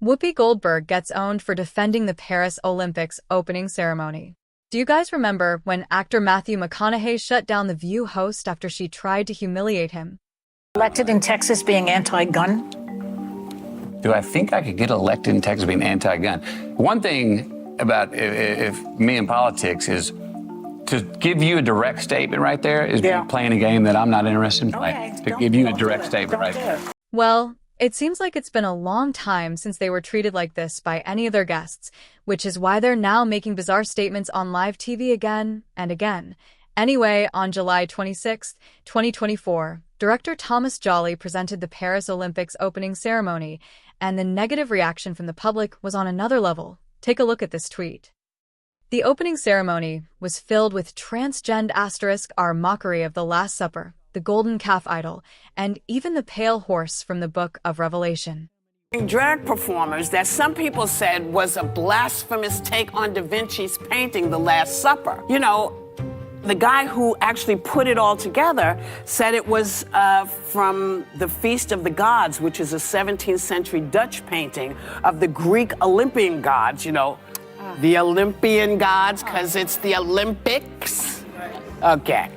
Whoopi Goldberg gets owned for defending the Paris Olympics opening ceremony. Do you guys remember when actor Matthew McConaughey shut down the View host after she tried to humiliate him? Elected in Texas being anti-gun? Do I think I could get elected in Texas being anti-gun? One thing about if me in politics is to give you a direct statement right there is playing a game that I'm not interested in playing. Okay. To give you a direct statement right there. Well, it seems like it's been a long time since they were treated like this by any of their guests, which is why they're now making bizarre statements on live TV again and again. Anyway, on July 26, 2024, director Thomas Jolly presented the Paris Olympics opening ceremony, and the negative reaction from the public was on another level. Take a look at this tweet. The opening ceremony was filled with transgend *our mockery of the Last Supper, the golden calf idol, and even the pale horse from the Book of Revelation. Drag performers that some people said was a blasphemous take on Da Vinci's painting, The Last Supper. You know, the guy who actually put it all together said it was from the Feast of the Gods, which is a 17th century Dutch painting of the Greek Olympian gods, you know, the Olympian gods, because it's the Olympics. Okay.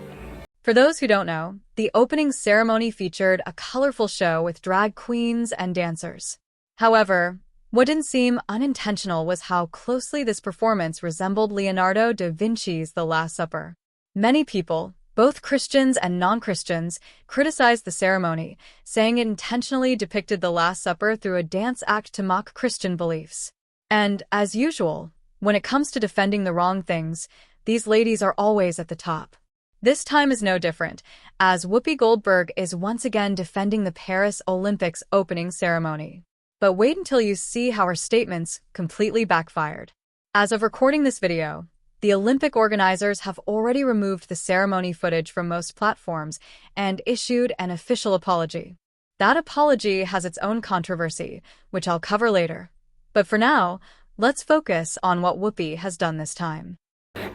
For those who don't know, the opening ceremony featured a colorful show with drag queens and dancers. However, what didn't seem unintentional was how closely this performance resembled Leonardo da Vinci's The Last Supper. Many people, both Christians and non-Christians, criticized the ceremony, saying it intentionally depicted the Last Supper through a dance act to mock Christian beliefs. And, as usual, when it comes to defending the wrong things, these ladies are always at the top. This time is no different, as Whoopi Goldberg is once again defending the Paris Olympics opening ceremony. But wait until you see how her statements completely backfired. As of recording this video, the Olympic organizers have already removed the ceremony footage from most platforms and issued an official apology. That apology has its own controversy, which I'll cover later. But for now, let's focus on what Whoopi has done this time.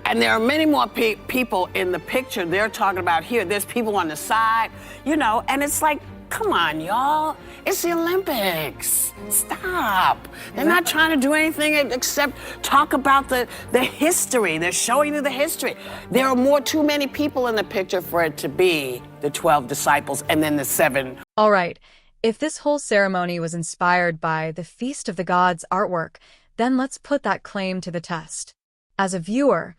And there are many more people in the picture they're talking about here. There's people on the side, you know, and it's like, come on, y'all. It's the Olympics. Stop. They're not trying to do anything except talk about the history. They're showing you the history. There are too many people in the picture for it to be the 12 disciples and then the 7. All right, if this whole ceremony was inspired by the Feast of the Gods artwork, then let's put that claim to the test. As a viewer,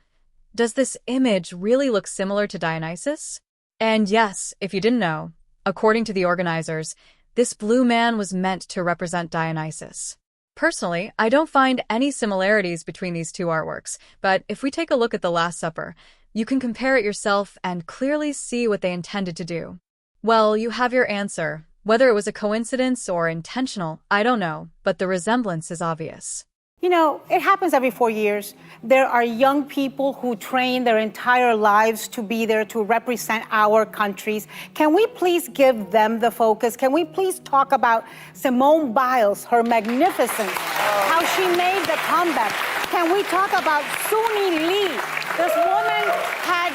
does this image really look similar to Dionysus? And yes, if you didn't know, according to the organizers, this blue man was meant to represent Dionysus. Personally, I don't find any similarities between these two artworks, but if we take a look at The Last Supper, you can compare it yourself and clearly see what they intended to do. Well, you have your answer. Whether it was a coincidence or intentional, I don't know, but the resemblance is obvious. You know, it happens every 4 years. There are young people who train their entire lives to be there to represent our countries. Can we please give them the focus? Can we please talk about Simone Biles, her magnificence, how she made the comeback? Can we talk about Suni Lee? This woman had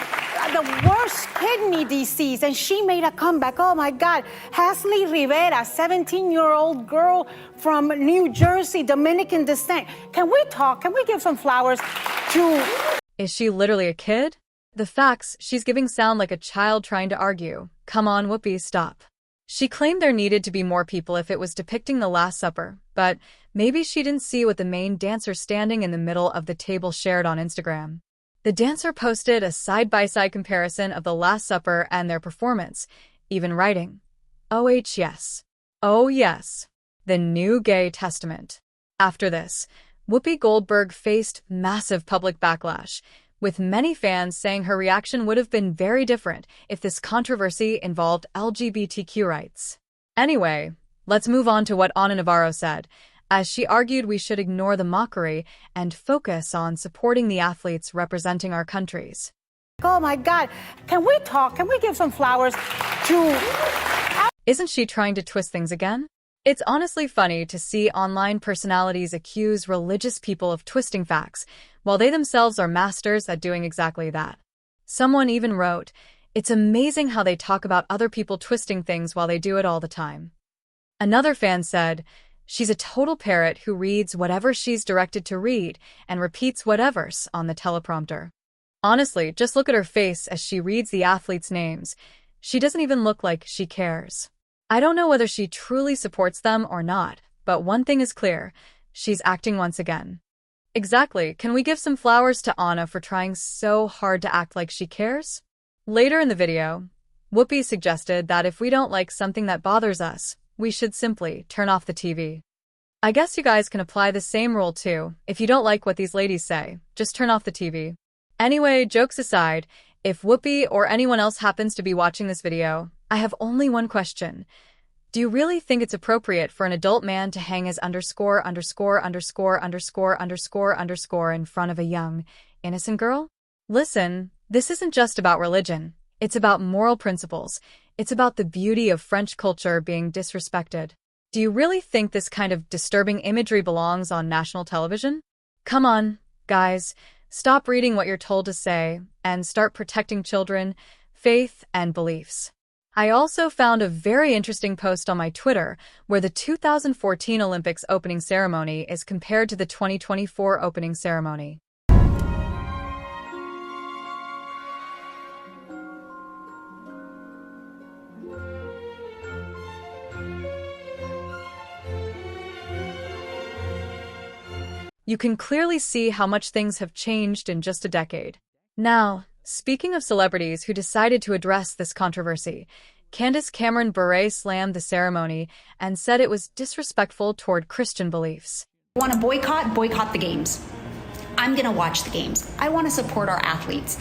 the worst kidney disease, and she made a comeback. Oh, my God. Hasley Rivera, 17-year-old girl from New Jersey, Dominican descent. Can we talk? Can we give some flowers to... Is she literally a kid? The facts she's giving sound like a child trying to argue. Come on, Whoopi, stop. She claimed there needed to be more people if it was depicting the Last Supper, but maybe she didn't see what the main dancer standing in the middle of the table shared on Instagram. The dancer posted a side-by-side comparison of the Last Supper and their performance, even writing, "Oh yes. Oh yes. The New Gay Testament." After this, Whoopi Goldberg faced massive public backlash, with many fans saying her reaction would have been very different if this controversy involved LGBTQ rights. Anyway, let's move on to what Ana Navarro said, as she argued we should ignore the mockery and focus on supporting the athletes representing our countries. Oh, my God. Can we talk? Can we give some flowers to... Isn't she trying to twist things again? It's honestly funny to see online personalities accuse religious people of twisting facts, while they themselves are masters at doing exactly that. Someone even wrote, "It's amazing how they talk about other people twisting things while they do it all the time." Another fan said, She's a total parrot who reads whatever she's directed to read and repeats whatever's on the teleprompter. Honestly, just look at her face as she reads the athletes' names. She doesn't even look like she cares. I don't know whether she truly supports them or not, but one thing is clear. She's acting once again. Exactly. Can we give some flowers to Anna for trying so hard to act like she cares? Later in the video, Whoopi suggested that if we don't like something that bothers us, we should simply turn off the TV. I guess you guys can apply the same rule too. If you don't like what these ladies say, just turn off the TV. Anyway, jokes aside, if Whoopi or anyone else happens to be watching this video, I have only one question. Do you really think it's appropriate for an adult man to hang his underscore in front of a young, innocent girl? Listen, this isn't just about religion. It's about moral principles. It's about the beauty of French culture being disrespected. Do you really think this kind of disturbing imagery belongs on national television? Come on, guys, stop reading what you're told to say and start protecting children, faith, and beliefs. I also found a very interesting post on my Twitter where the 2014 Olympics opening ceremony is compared to the 2024 opening ceremony. You can clearly see how much things have changed in just a decade. Now, speaking of celebrities who decided to address this controversy, Candace Cameron Bure slammed the ceremony and said it was disrespectful toward Christian beliefs. Want to boycott? Boycott the games. I'm going to watch the games. I want to support our athletes.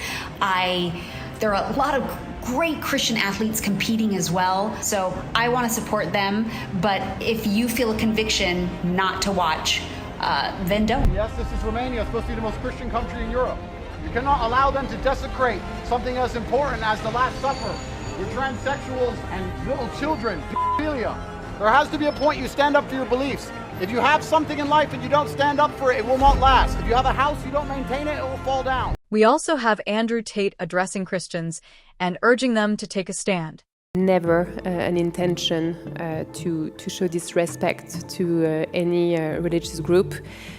There are a lot of great Christian athletes competing as well, so I want to support them. But if you feel a conviction not to watch, then don't. Yes, this is Romania, supposed to be the most Christian country in Europe. You cannot allow them to desecrate something as important as the Last Supper with transsexuals and little children, pedophilia. There has to be a point you stand up for your beliefs. If you have something in life and you don't stand up for it, it will not last. If you have a house, you don't maintain it, it will fall down. We also have Andrew Tate addressing Christians and urging them to take a stand. Never an intention to show disrespect to any religious group.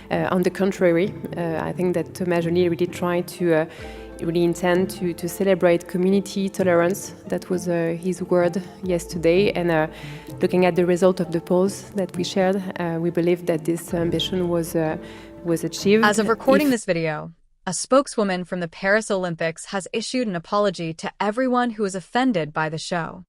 On the contrary, I think that Thomas Joly really tried to really intend to celebrate community tolerance. That was his word yesterday. And looking at the result of the polls that we shared, we believe that this ambition was achieved. As of recording this video, a spokeswoman from the Paris Olympics has issued an apology to everyone who was offended by the show.